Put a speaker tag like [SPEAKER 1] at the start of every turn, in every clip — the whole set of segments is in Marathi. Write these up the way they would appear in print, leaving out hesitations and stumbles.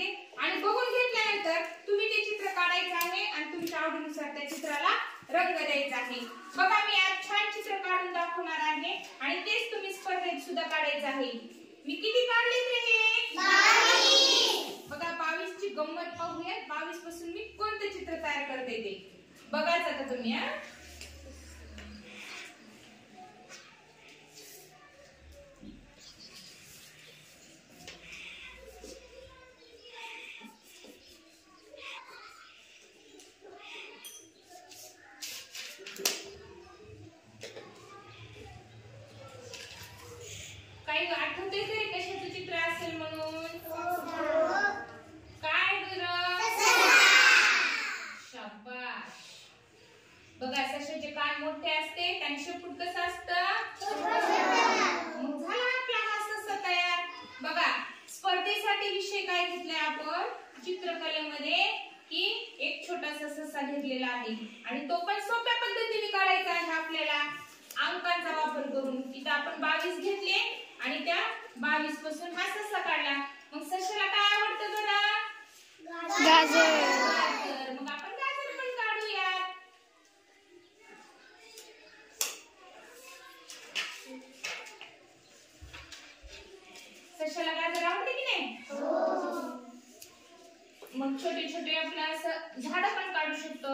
[SPEAKER 1] सांगते आणि बघून घेतल्यानंतर तुम्ही ते चित्र काढायचं आहे आणि तुमच्या आवडीनुसार त्या चित्राला रंग द्यायचा आहे। बघा मी आज छान चित्र काढून दाखवणार आहे आणि तेच तुम्ही स्पर्धेत सुद्धा काढायचं आहे। मी किती काढले ते 22। बघा 22 ची गंमत पाहूया। 22 पासून मी कोणते चित्र तयार करते ते बघायचं आता तुम्ही। काही आठवते का कशाचं चित्र असेल म्हणून? काय बरं? शाबाश। बघा सशाचे कान मोठे असते त्यांचे शेपूट कसं असतं? मग झाला आपला हा ससा तयार। बघा स्पर्धेसाठी विषय काय घेतलाय आपण चित्रकलेमध्ये की एक छोटासा ससा घेतलेला आहे आणि तो पण सोप्या पद्धतीने काढायचा आहे आपल्याला अंकांचा वापर करून। इथं आपण 22 घेतले आणि त्या 22 पासून हा ससा काढला। मग सशाला काय आवडतं बरं? गाजर। मग आपण गाजर पण काढूया। सशाला गाजर आवडते की नाही? मग छोटे छोटे आपलं असं झाड पण काढू शकतो।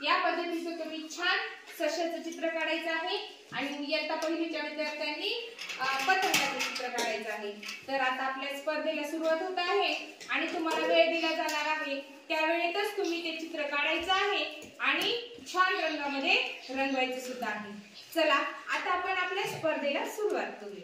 [SPEAKER 1] या पद्धतीचं तुम्ही छान सशाचं चित्र काढायचं आहे आणि इयत्ता पहिलीच्या विद्यार्थ्यांनी पतंगाचं चित्र काढायचं आहे। तर आता आपल्या स्पर्धेला सुरुवात होत आहे आणि तुम्हाला वेळ दिला जाणार आहे त्यावेळेतच तुम्ही ते चित्र काढायचं आहे आणि छान रंगामध्ये रंगवायचं सुद्धा आहे। चला आता आपण आपल्या स्पर्धेला सुरुवात करूया।